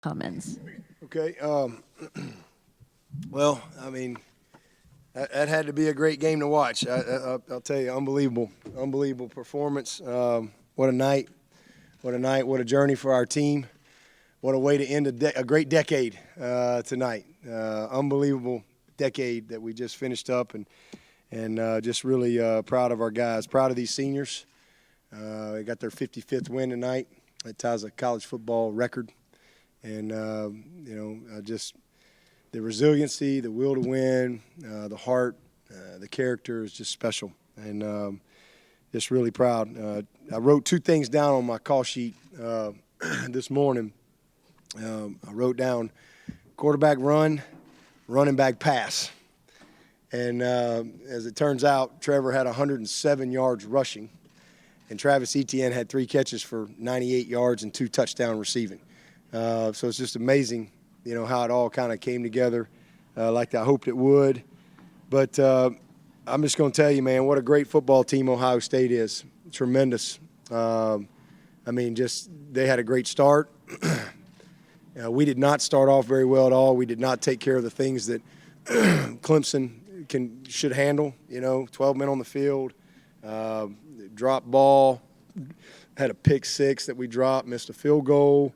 comments. Okay. Well, I mean, that had to be a great game to watch. I'll tell you, unbelievable performance. What a night. What a night. What a journey for our team. What a way to end a great decade tonight. Unbelievable decade that we just finished up, and just really proud of our guys. Proud of these seniors. They got their 55th win tonight. It ties a college football record. And, just the resiliency, the will to win, the heart, the character is just special. And just really proud. I wrote two things down on my call sheet this morning. I wrote down quarterback run, running back pass. And as it turns out, Trevor had 107 yards rushing, and Travis Etienne had 3 catches for 98 yards and 2 touchdown receiving. So it's just amazing, how it all kind of came together like I hoped it would. But I'm just going to tell you, man, what a great football team Ohio State is. Tremendous. They had a great start. We did not start off very well at all. We did not take care of the things that Clemson should handle. 12 men on the field, drop ball, had a pick 6 that we dropped, missed a field goal.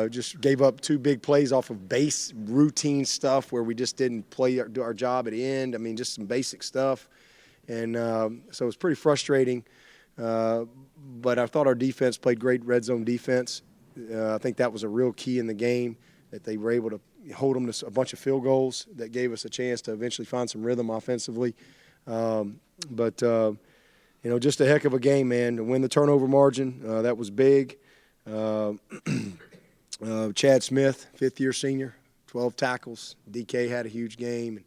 Just gave up 2 big plays off of base routine stuff where we just didn't do our job at the end. Just some basic stuff. And so it was pretty frustrating. But I thought our defense played great red zone defense. I think that was a real key in the game, that they were able to hold them to a bunch of field goals that gave us a chance to eventually find some rhythm offensively. Just a heck of a game, man. To win the turnover margin, that was big. Chad Smith, 5th-year senior, 12 tackles. DK had a huge game,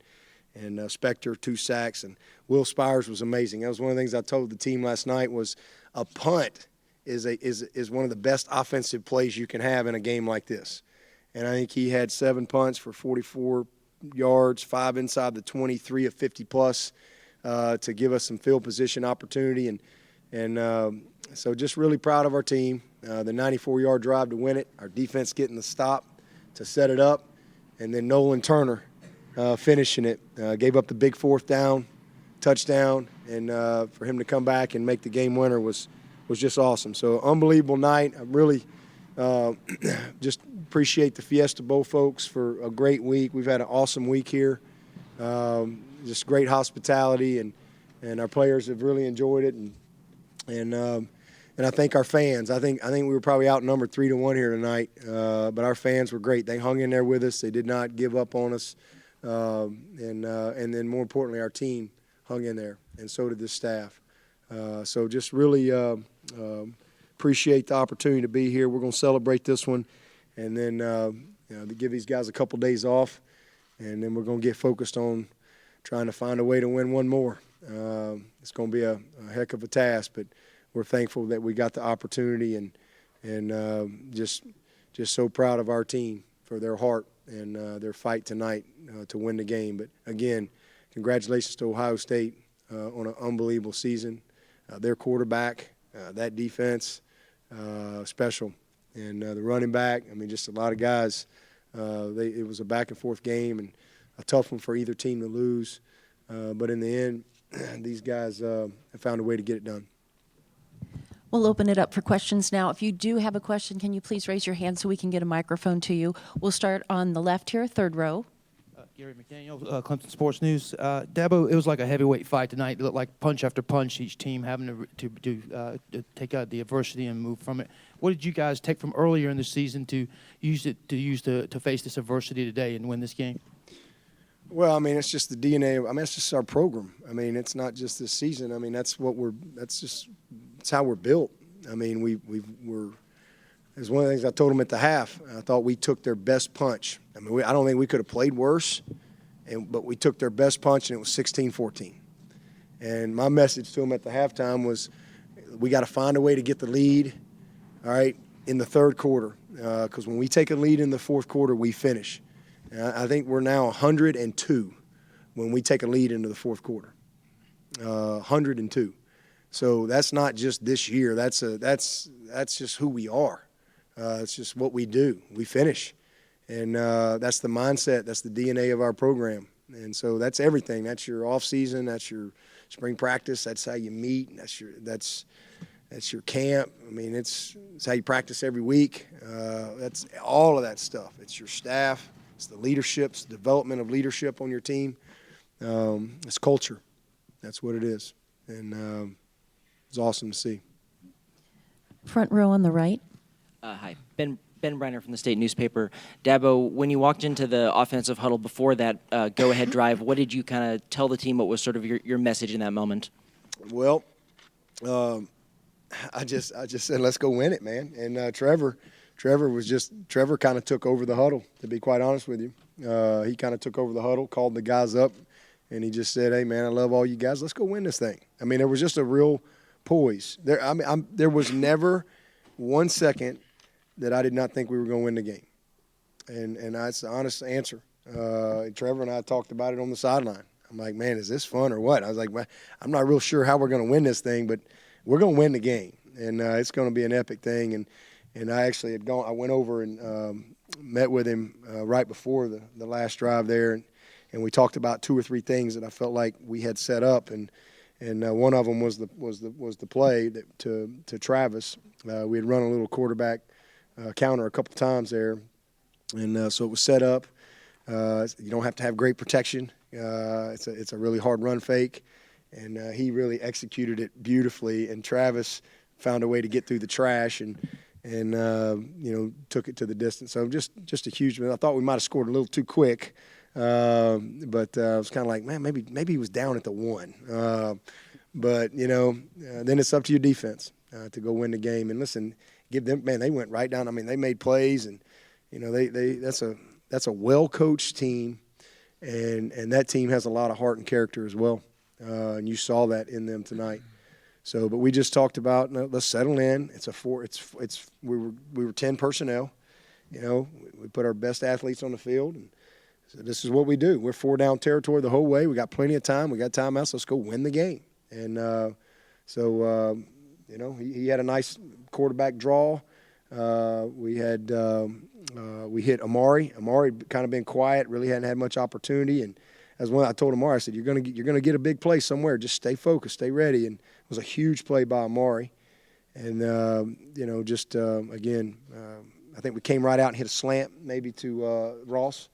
and Spector, 2 sacks, and Will Spires was amazing. That was one of the things I told the team last night was a punt is one of the best offensive plays you can have in a game like this. And I think he had 7 punts for 44 yards, 5 inside the 23 of 50-plus to give us some field position opportunity. So just really proud of our team. The 94-yard drive to win it, our defense getting the stop to set it up, and then Nolan Turner finishing it. Gave up the big 4th down touchdown, and for him to come back and make the game winner was just awesome. So unbelievable night. I really just appreciate the Fiesta Bowl folks for a great week. We've had an awesome week here. Just great hospitality, and our players have really enjoyed it. And I thank our fans. I think we were probably outnumbered 3-1 here tonight, but our fans were great. They hung in there with us. They did not give up on us, and then more importantly, our team hung in there, and so did the staff. So just really appreciate the opportunity to be here. We're going to celebrate this one, and then to give these guys a couple days off, and then we're going to get focused on trying to find a way to win one more. It's going to be a heck of a task, but we're thankful that we got the opportunity, and just so proud of our team for their heart and their fight tonight to win the game. But again, congratulations to Ohio State on an unbelievable season. Their quarterback, that defense, special, and the running back. Just a lot of guys. It was a back and forth game and a tough one for either team to lose. But in the end, these guys have found a way to get it done. We'll open it up for questions now. If you do have a question, can you please raise your hand so we can get a microphone to you? We'll start on the left here, 3rd row. Gary McDaniel, Clemson Sports News. Dabo, it was like a heavyweight fight tonight. It looked like punch after punch, each team having to take out the adversity and move from it. What did you guys take from earlier in the season to use to face this adversity today and win this game? Well, it's just the DNA. It's just our program. It's not just this season. That's how we're built. We're. It's one of the things I told them at the half. I thought we took their best punch. I don't think we could have played worse, but we took their best punch, and it was 16-14. And my message to them at the halftime was, we got to find a way to get the lead, all right, in the 3rd quarter, because when we take a lead in the 4th quarter, we finish. And I think we're now 102 when we take a lead into the 4th quarter. 102. So that's not just this year. That's just who we are. It's just what we do. We finish. And that's the mindset. That's the DNA of our program. And so that's everything. That's your off season. That's your spring practice. That's how you meet. That's your camp. I mean, it's how you practice every week. That's all of that stuff. It's your staff. It's the leadership. It's the development of leadership on your team. It's culture. That's what it is. And it's awesome to see. Front row on the right. Hi, Ben Brenner from the State Newspaper. Dabo, when you walked into the offensive huddle before that go-ahead drive, what did you kind of tell the team? What was sort of your message in that moment? Well, I just said, let's go win it, man. And Trevor kind of took over the huddle, to be quite honest with you. He kind of took over the huddle, called the guys up, and he just said, hey, man, I love all you guys. Let's go win this thing. I mean, there was just a real poise. There was never 1 second that I did not think we were going to win the game. And that's the honest answer. Trevor and I talked about it on the sideline. I'm like, man, is this fun or what? I was like, well, I'm not real sure how we're going to win this thing, but we're going to win the game. And it's going to be an epic thing. And I actually I went over and met with him right before the last drive there, and we talked about 2 or 3 things that I felt like we had set up, and one of them was the play to Travis. We had run a little quarterback counter a couple times there, and so it was set up. You don't have to have great protection. It's a really hard run fake, and he really executed it beautifully. And Travis found a way to get through the trash and took it to the distance. So just a huge. I thought we might have scored a little too quick, but I was kind of like, man, maybe he was down at the 1. But then it's up to your defense to go win the game. And listen, give them, man. They went right down. I mean, they made plays, and that's a well-coached team, and that team has a lot of heart and character as well. And you saw that in them tonight. So, but we just talked about let's settle in. We were 10 personnel. We put our best athletes on the field, and so this is what we do. We're 4 down territory the whole way. We got plenty of time. We got timeouts. Let's go win the game. And he had a nice quarterback draw. We hit Amari. Amari kind of been quiet, really hadn't had much opportunity. And as I told Amari, I said, you're gonna get a big play somewhere. Just stay focused, stay ready. And it was a huge play by Amari. And again, I think we came right out and hit a slant maybe to Ross,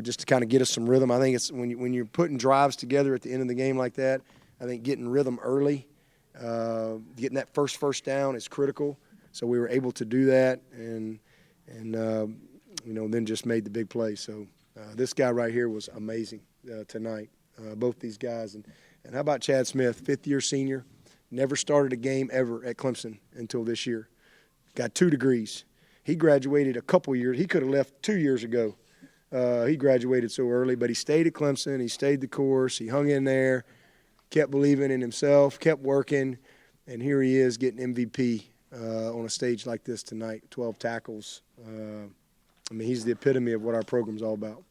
just to kind of get us some rhythm. I think it's when you're putting drives together at the end of the game like that, I think getting rhythm early, getting that first down is critical. So we were able to do that, and then just made the big play. So this guy right here was amazing tonight, both these guys. And how about Chad Smith, 5th-year senior, never started a game ever at Clemson until this year. Got 2 degrees. He graduated a couple years. He could have left 2 years ago. He graduated so early, but he stayed at Clemson. He stayed the course. He hung in there, kept believing in himself, kept working, and here he is getting MVP on a stage like this tonight, 12 tackles. He's the epitome of what our program's all about.